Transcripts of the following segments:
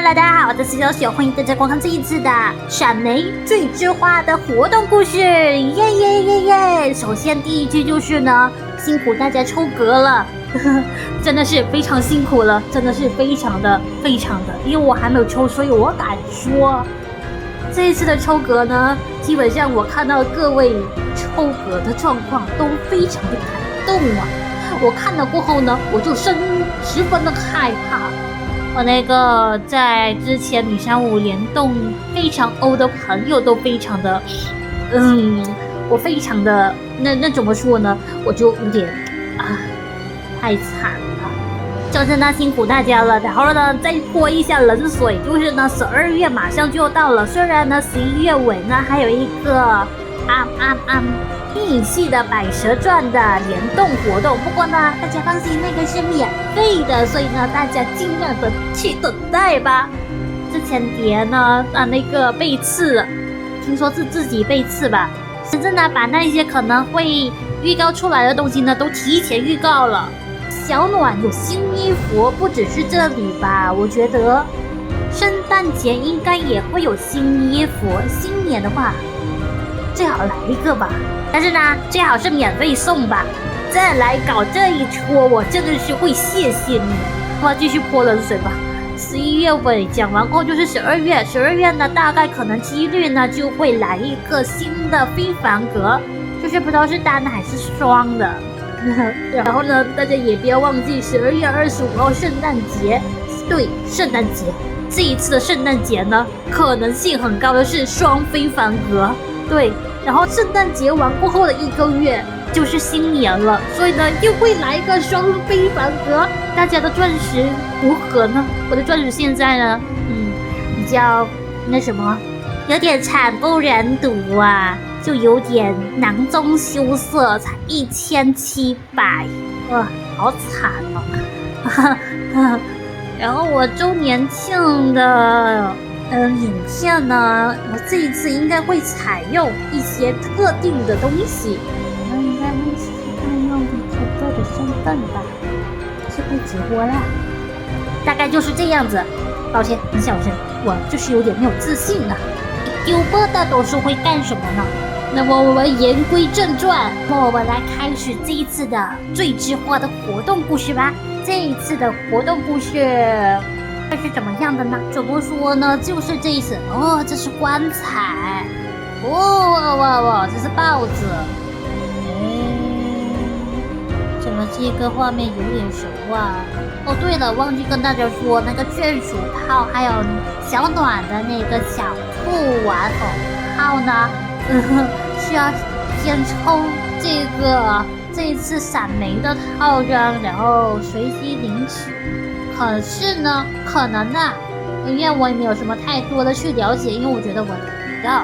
Hello， 大家好，我是小雪，欢迎大家观看这一次的闪雷最之花的活动故事，耶耶耶耶！首先第一句就是呢，辛苦大家抽格了，真的是非常辛苦了，真的是非常的，因为我还没有抽，所以我敢说，这一次的抽格呢，基本上我看到各位抽格的状况都非常的感动啊！我看了过后呢，我就十分的害怕。我那个在之前女山舞联动非常欧的朋友都非常的，我非常的那怎么说呢？我就有点太惨了，就是呢辛苦大家了。然后呢再泼一下冷水，就是呢12月马上就要到了，虽然呢11月尾呢还有一个电影系的《百蛇传》的联动活动，不过呢，大家放心，那个是免费的，所以呢，大家尽量的去等待吧。之前蝶呢，那个被刺，听说是自己被刺吧，甚至呢，把那些可能会预告出来的东西呢，都提前预告了。小暖有新衣服，不只是这里吧，我觉得圣诞节应该也会有新衣服，新年的话最好来一个吧。但是呢，最好是免费送吧。再来搞这一出，我真的是会谢谢你。我继续泼冷水吧。11月尾讲完后就是12月，12月呢大概可能几率呢就会来一个新的非凡格，就是不知道是单还是双的。然后呢，大家也不要忘记12月25号圣诞节，对，圣诞节。这一次的圣诞节呢，可能性很高的是双非凡格，对。然后圣诞节完过后的1个月就是新年了，所以呢又会来一个双非凡格。大家的钻石如何呢？我的钻石现在呢，比较那什么，有点惨不忍睹啊，就有点囊中羞涩，才1700，好惨哦。然后我周年庆的影片呢，我这一次应该会采用一些特定的东西，我们应该会采用特殊的身份吧，是被直播了，大概就是这样子。抱歉，很小声，我就是有点没有自信啊。丢播大多数会干什么呢？那么我们言归正传，那么我们来开始这一次的最之花的活动故事吧。这一次的活动故事这是怎么样的呢？怎么说呢？就是这一次这是棺材，哇，这是豹子，怎么这个画面有点熟啊？哦，对了，忘记跟大家说，那个眷属套还有小暖的那个小兔玩偶套呢，需要先抽这一次闪梅的套装，然后随机领取。可是呢，可能呢，因为我也没有什么太多的去了解，因为我觉得我得不到，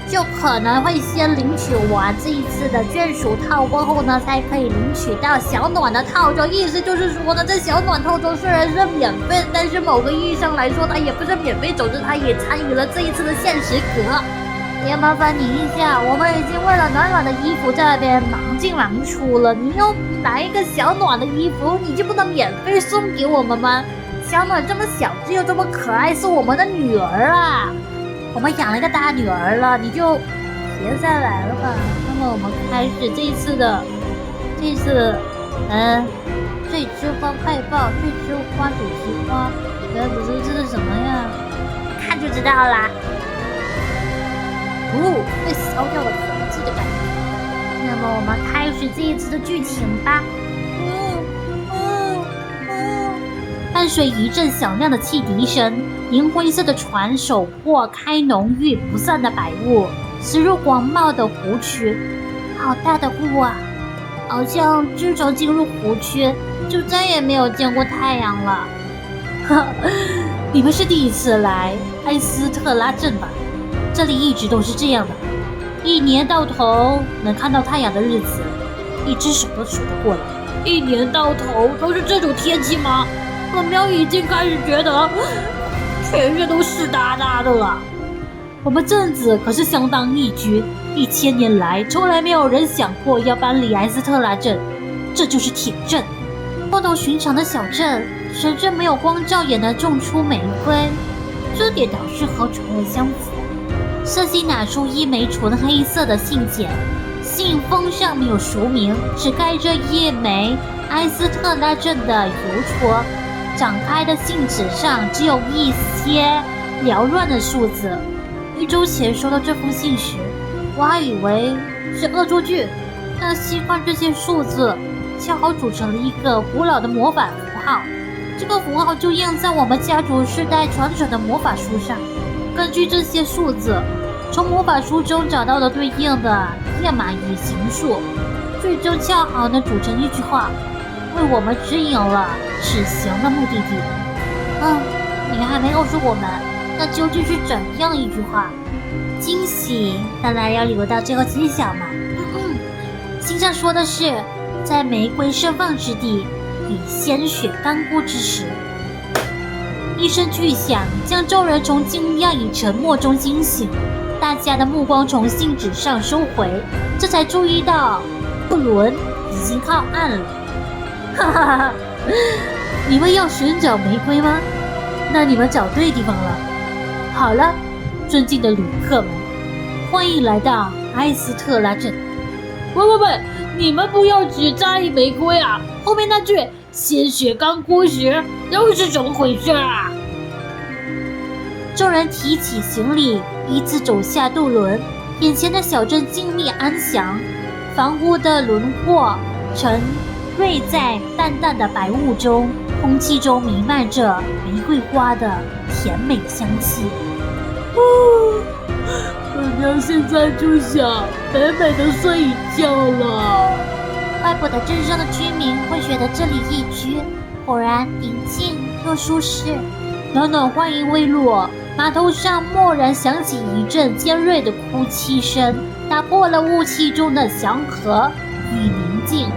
就可能会先领取完这一次的眷属套过后呢，才可以领取到小暖的套装。意思就是说呢，这小暖套装虽然是免费，但是某个意义上来说，它也不是免费，总之它也参与了这一次的限时格。也麻烦你一下，我们已经为了暖暖的衣服在那边忙进忙出了，你又来一个小暖的衣服，你就不能免费送给我们吗？小暖这么小只又这么可爱，是我们的女儿啊，我们养了一个大女儿了，你就别再来了吧。那么我们开始这一次最之花快报，最之花主题花，这是什么呀？看就知道啦。被烧掉了痕迹的感觉。那么我们开始这一次的剧情吧。伴随一阵响亮的汽笛声，银灰色的船手破开浓郁不散的白雾，驶入广袤的湖区。好大的雾啊，好像自从进入湖区就再也没有见过太阳了。你们是第一次来埃斯特拉镇吧？这里一直都是这样的，一年到头能看到太阳的日子，一只手都数得过来。一年到头都是这种天气吗？我喵已经开始觉得全身都湿哒哒的了。我们镇子可是相当宜居，1000年来从来没有人想过要搬离埃斯特拉镇，这就是铁镇。不同寻常的小镇，时针没有光照也能种出玫瑰，这点倒是和传闻相符。瑟西拿出一枚纯黑色的信笺，信封上没有署名，只盖着一枚埃斯特拉镇的邮戳。展开的信纸上只有一些缭乱的数字。1周前收到这封信时，我还以为是恶作剧，但细看这些数字，恰好组成了一个古老的魔法符号。这个符号就印在我们家族世代传承的魔法书上。根据这些数字，从魔法书中找到了对应的页码与形数，最终恰好能组成一句话，为我们指引了此行的目的地。你还没告诉我们，那究竟是怎样一句话？惊喜当然要留到最后揭晓嘛。信上说的是，在玫瑰盛放之地，与鲜血干枯之时。一声巨响将众人从惊讶与沉默中惊醒，大家的目光从信纸上收回，这才注意到布伦已经靠岸了。哈哈哈！你们要寻找玫瑰吗？那你们找对地方了。好了，尊敬的旅客们，欢迎来到埃斯特拉镇。喂，你们不要只在意玫瑰啊！后面那句“鲜血干枯时”又是怎么回事啊？众人提起行李，依次走下渡轮。眼前的小镇静谧安详，房屋的轮廓沉瑞在淡淡的白雾中，空气中弥漫着玫瑰花的甜美香气。本娘现在就想美美的睡一觉了。怪不得镇上的居民会选择这里易居，果然宁静又舒适。暖暖话音未落，码头上蓦然响起一阵尖锐的哭泣声，打破了雾气中的祥和与宁静。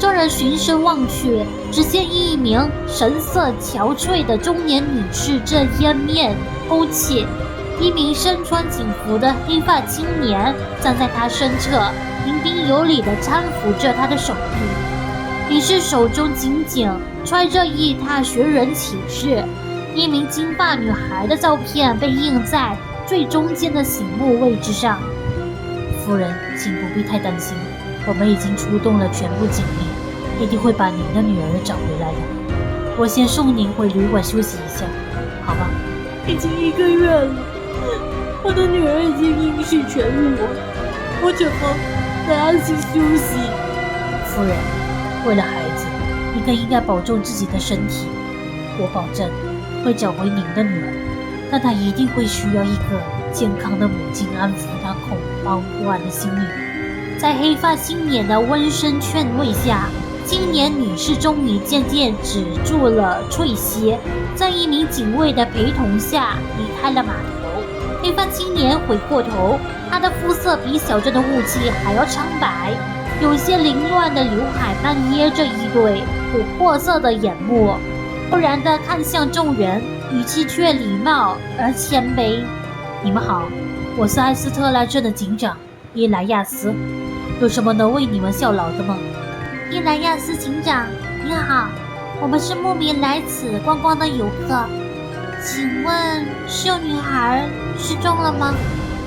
众人循声望去，只见一名神色憔悴的中年女士正掩面偷窃，一名身穿警服的黑发青年站在她身侧，彬彬有礼地搀扶着她的手臂。女士手中紧紧揣着一沓寻人启事，一名金发女孩的照片被印在最中间的醒目位置上。夫人，请不必太担心，我们已经出动了全部警力，一定会把您的女儿找回来的。我先送您回旅馆休息一下，好吗？已经1个月了，我的女儿已经音讯全无，我只好再安心休息。夫人，为了孩子，你更应该保重自己的身体。我保证会找回您的女儿，但她一定会需要一个健康的母亲安抚她恐慌不安的心灵。在黑发青年的温声劝慰下，青年女士终于渐渐止住了啜泣，在一名警卫的陪同下离开了码头。黑发青年回过头，他的肤色比小镇的雾气还要苍白，有些凌乱的刘海半掖着一对琥珀色的眼目，突然地看向众人，语气却礼貌而谦卑。你们好，我是埃斯特拉镇的警长伊莱亚斯，有什么能为你们效劳的吗？伊莱亚斯警长，你好，我们是慕名来此观光的游客，请问是有女孩失踪了吗？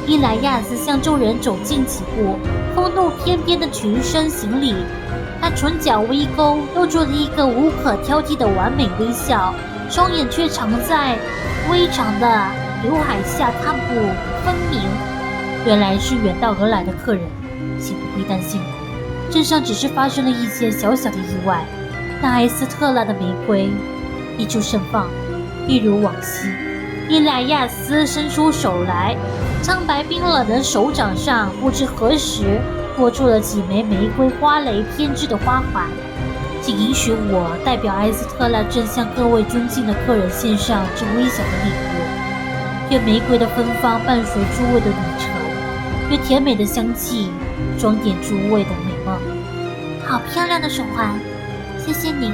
伊莱亚斯向众人走近几步，风度翩翩的群身行礼。他唇角微勾，露出了一个无可挑剔的完美微笑，双眼却藏在微长的刘海下，看不分明。原来是远道而来的客人，请不必担心，镇上只是发生了一些小小的意外，但埃斯特拉的玫瑰依旧盛放，一如往昔。伊莱亚斯伸出手来，苍白冰冷的手掌上不知何时多出了几枚玫瑰花蕾编织的花环。请允许我代表埃斯特拉镇向各位尊敬的客人献上这微小的礼物，愿玫瑰的芬芳伴随诸位的旅程，愿甜美的香气装点诸位的美梦。好漂亮的手环，谢谢您。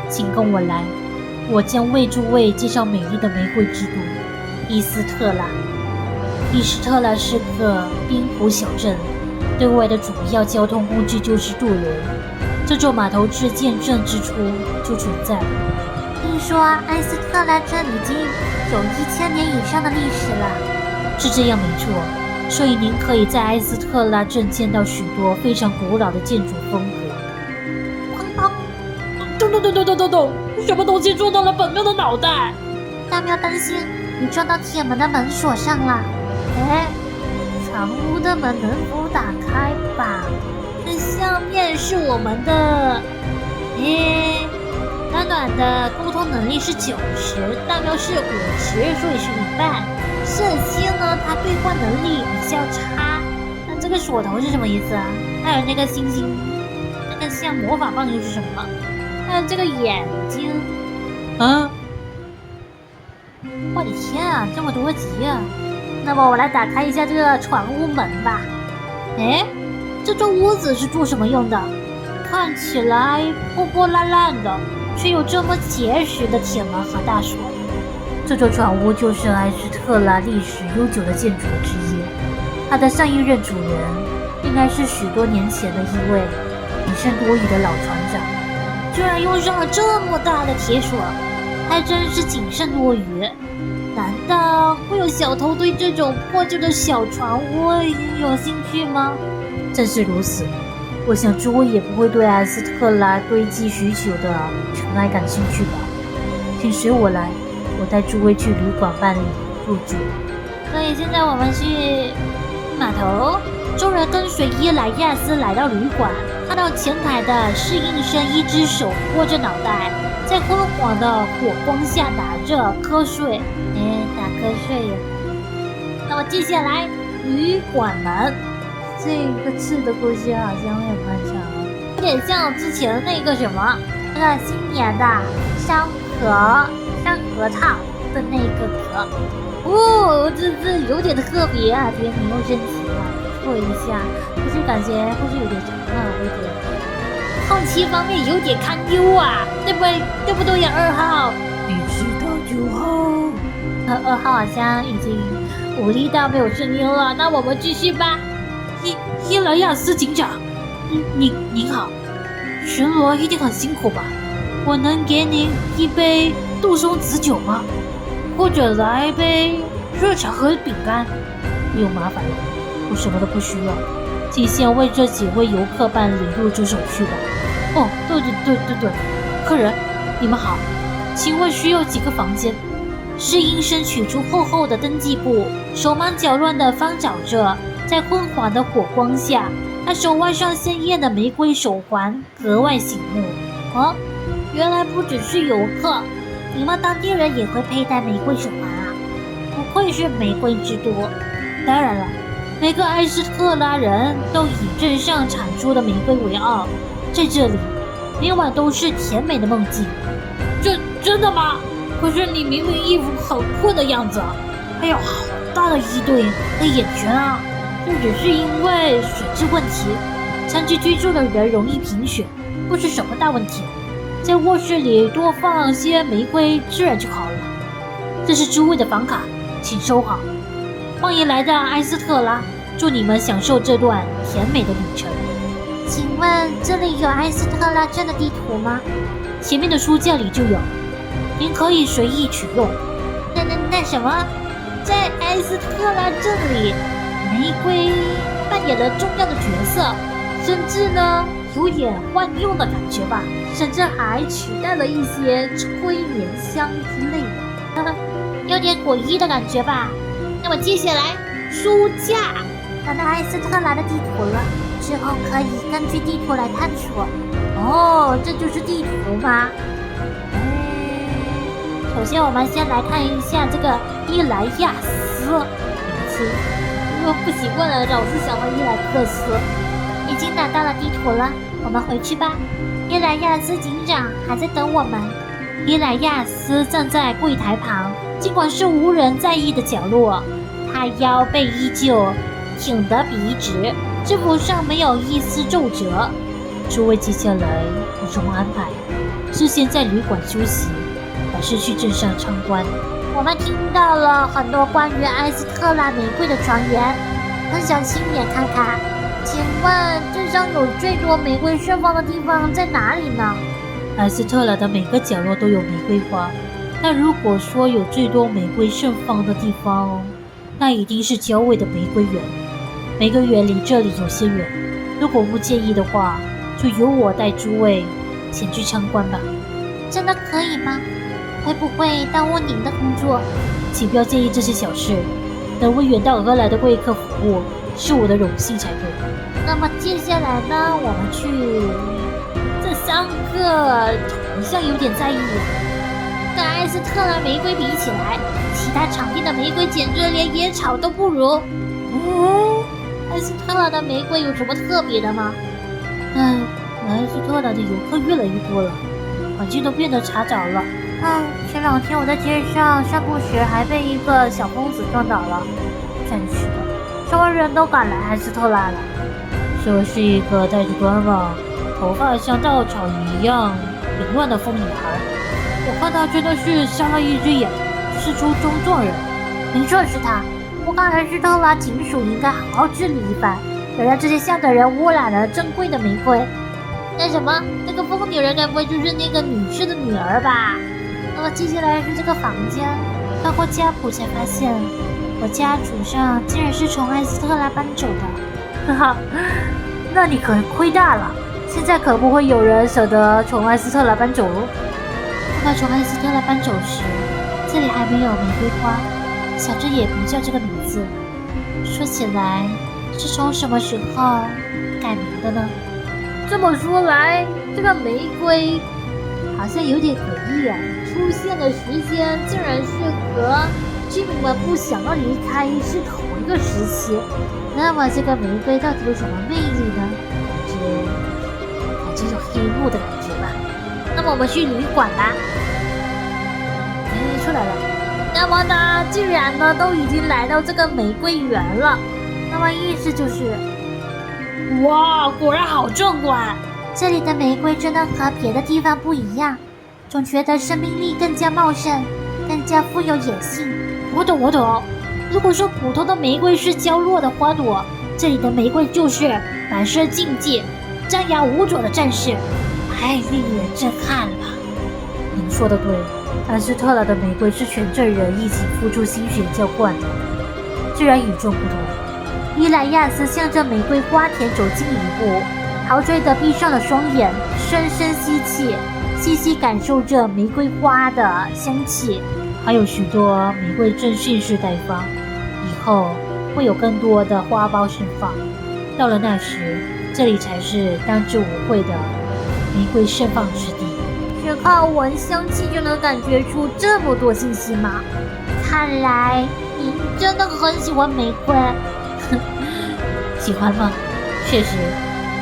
请跟我来，我将为诸位介绍美丽的玫瑰之都伊斯特拉。伊斯特拉是个滨湖小镇，对外的主要交通工具就是渡轮。这座码头自建镇之初就存在，听说埃斯特拉镇已经有1000年以上的历史了。是这样没错，所以您可以在埃斯特拉镇见到许多非常古老的建筑风格。砰砰！咚！什么东西撞到了本庙的脑袋？大庙担心你撞到铁门的门锁上了。哎，船屋的门能否打开吧？这下面是我们的。暖暖的沟通能力是90，大喵是50，所以是一半。圣心呢，他兑换能力比较差。那这个锁头是什么意思啊？还有那个星星，那个像魔法棒又是什么？还有这个眼睛，啊！我的天啊，这么多级啊！那么我来打开一下这个船屋门吧。哎，这座屋子是做什么用的？看起来破破烂烂的，却有这么结实的铁门和大锁。这座船屋就是埃斯特拉历史悠久的建筑之一，它的上一任主人应该是许多年前的一位谨慎多疑的老船长，居然用上了这么大的铁锁，还真是谨慎多余。难道会有小偷对这种破旧的小船屋有兴趣吗？正是如此，我想诸位也不会对埃斯特拉堆积许久的尘埃感兴趣吧？请随我来，我带诸位去旅馆办理入住。所以现在我们去码头。众人跟随伊莱亚斯来到旅馆，看到前台的侍应生一只手托着脑袋，在昏黄的火光下打着瞌睡。打瞌睡呀。那么接下来旅馆门，这个字的故事好像很漫长，有点像之前那个什么，那个新年的山核桃的那个壳。这字有点特别啊，别名又升级了，错一下，就是感觉故事有点长啊，有点。后期方面有点堪忧啊，对不对呀，2号？你知道就好。2号好像已经无力到没有声音了，那我们继续吧。伊莱亚斯警长，您好，巡逻一定很辛苦吧？我能给您一杯杜松子酒吗？或者来一杯热茶和饼干？不用麻烦了，我什么都不需要，请先为这几位游客办理入住手续吧。哦，对，客人，你们好，请问需要几个房间？侍应生取出厚厚的登记簿，手忙脚乱地翻找着，在昏黄的火光下，他手腕上鲜艳的玫瑰手环格外醒目。原来不只是游客，你们当地人也会佩戴玫瑰手环啊！不愧是玫瑰之都。当然了，每个埃斯特拉人都以镇上产出的玫瑰为傲，在这里，每晚都是甜美的梦境。真的吗？可是你明明衣服很困的样子，还有好大的衣对和眼圈啊！这只是因为水质问题，长期居住的人容易贫血，不是什么大问题。在卧室里多放些玫瑰，自然就好了。这是诸位的房卡，请收好。欢迎来到埃斯特拉，祝你们享受这段甜美的旅程。请问这里有埃斯特拉镇的地图吗？前面的书架里就有，您可以随意取用。那什么，在埃斯特拉镇里，玫瑰扮演了重要的角色，甚至呢有点万用的感觉吧，甚至还取代了一些催眠香之类的，有点诡异的感觉吧。那么接下来书架，拿到埃斯特拉的地图了，之后可以根据地图来探索。这就是地图吗？首先我们先来看一下这个伊莱亚斯名字，不习惯了，老是想问伊莱克斯。已经拿到了地图了，我们回去吧。伊莱亚斯警长还在等我们。伊莱亚斯站在柜台旁，尽管是无人在意的角落，他腰背依旧挺得笔直，制服上没有一丝皱褶。诸位接下来有什么安排？是先在旅馆休息，还是去镇上参观？我们听到了很多关于埃斯特拉玫瑰的传言，很想亲眼看看。请问镇上有最多玫瑰盛放的地方在哪里呢？埃斯特拉的每个角落都有玫瑰花，但如果说有最多玫瑰盛放的地方，那一定是郊外的玫瑰园。玫瑰园离这里有些远，如果不介意的话，就由我带诸位前去参观吧。真的可以吗？会不会耽误您的工作？请不要介意这些小事，能为远道而来的贵客服务是我的荣幸才对。那么接下来呢，我们去这3个好像有点在意。跟埃斯特拉玫瑰比起来，其他场地的玫瑰简直连野草都不如。埃斯特拉的玫瑰有什么特别的吗？埃斯特拉的游客越来越多了，环境都变得狭窄了。前2天我在街上散步时还被一个小疯子撞倒了，真是的，什么人都敢来埃斯特拉了。这是一个戴着官网、头发像稻草一样凌乱的疯女孩，我看她真的是瞎了一只眼，是出中撞人。没错，是他。我看埃斯特拉警署应该好好治理一番，别让这些下等人污染了珍贵的玫瑰。那什么，那个疯女人该不会就是那个女士的女儿吧？那么接下来是这个房间，翻过家谱才发现，我家主上竟然是从埃斯特拉搬走的。哈哈，那你可亏大了，现在可不会有人舍得从埃斯特拉搬走哦。我从埃斯特拉搬走时，这里还没有玫瑰花，想着也不叫这个名字。说起来，是从什么时候改名的呢？这么说来，这个玫瑰好像有点诡异啊，出现的时间竟然是和居民们不想要离开是同一个时期。那么这个玫瑰到底有什么魅力呢？感觉有黑幕的感觉吧。那么我们去旅馆吧。出来了。那么呢，既然呢都已经来到这个玫瑰园了，那么意思就是，哇，果然好壮观！这里的玫瑰真的和别的地方不一样，总觉得生命力更加茂盛，更加富有野性。我懂。如果说普通的玫瑰是娇弱的花朵，这里的玫瑰就是满身劲界、张牙舞爪的战士，太令人震撼了。您说的对，埃斯特拉的玫瑰是全镇人一起付出心血浇灌的，自然与众不同。伊莱亚斯向着玫瑰花田走近一步，陶醉地闭上了双眼，深深吸气，细细感受着玫瑰花的香气。还有许多玫瑰正蓄势待发，以后会有更多的花苞盛放。到了那时，这里才是当之无愧的玫瑰盛放之地。只靠闻香气就能感觉出这么多信息吗？看来您真的很喜欢玫瑰。喜欢吗？确实，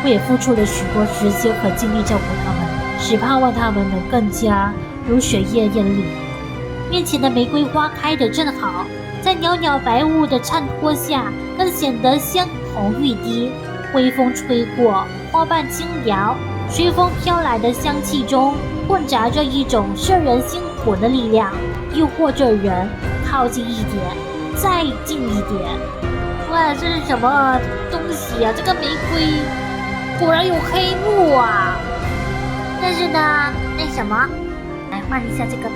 我也付出了许多时间和精力照顾它们，只盼望它们能更加如雪夜艳丽。面前的玫瑰花开得正好，在袅袅白雾的衬托下，更显得香红欲滴。微风吹过，花瓣轻摇，随风飘来的香气中混杂着一种摄人心魂的力量，诱惑着人靠近一点，再近一点。哇，这是什么东西啊？这个玫瑰果然有黑幕啊！但是呢，那什么，来换一下这个吧。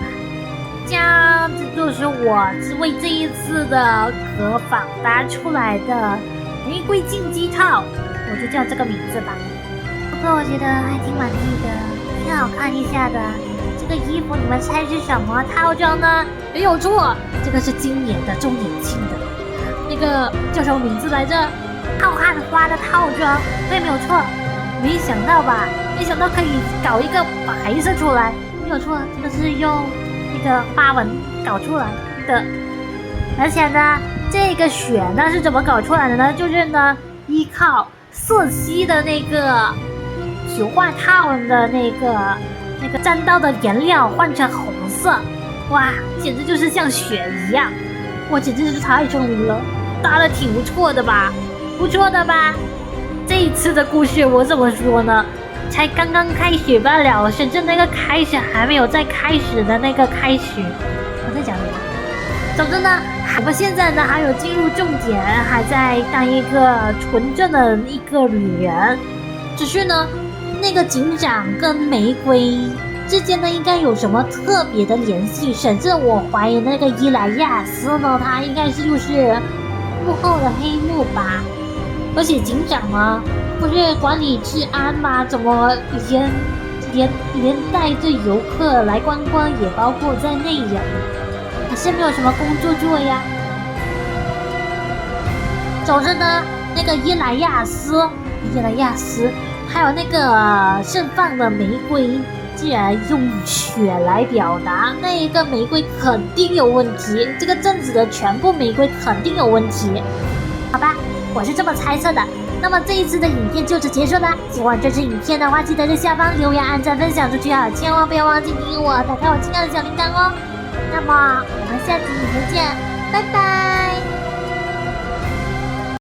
这样子就是我为这一次的可访搭出来的玫瑰竞技套，我就叫这个名字吧。不过我觉得还挺满意的，挺好看一下的。这个衣服你们猜是什么套装呢？没有错，这个是今年的周年庆的。那个叫什么名字来着？浩瀚花的套装，对，没有错。没想到吧？没想到可以搞一个白色出来，没有错，这个是用那个花纹搞出来的。而且呢，这个雪呢是怎么搞出来的呢？就是呢，依靠色系的那个球换套的那个沾到的颜料换成红色，哇，简直就是像雪一样。我简直是太聪明了，搭的挺不错的吧？不错的吧？这一次的故事我怎么说呢？才刚刚开始罢了，甚至那个开始还没有在开始的那个开始。我在讲什么？总之呢，我现在呢还有进入重点，还在当一个纯正的一个旅人。只是呢，那个警长跟玫瑰之间呢应该有什么特别的联系，甚至我怀疑那个伊莱亚斯呢，他应该是就是幕后的黑幕吧。而且警长呢，不是管理治安吗？怎么连带着游客来观光也包括在内呀？还是没有什么工作做呀？总之呢，那个伊莱亚斯，还有那个盛放的玫瑰，既然用血来表达，那一个玫瑰肯定有问题，这个镇子的全部玫瑰肯定有问题。好吧，我是这么猜测的。那么这一次的影片就此结束啦。喜欢这支影片的话，记得在下方留言、按赞、分享出去啊！千万不要忘记订阅我，打开我亲爱的小铃铛哦。那么我们下集影片见，拜拜。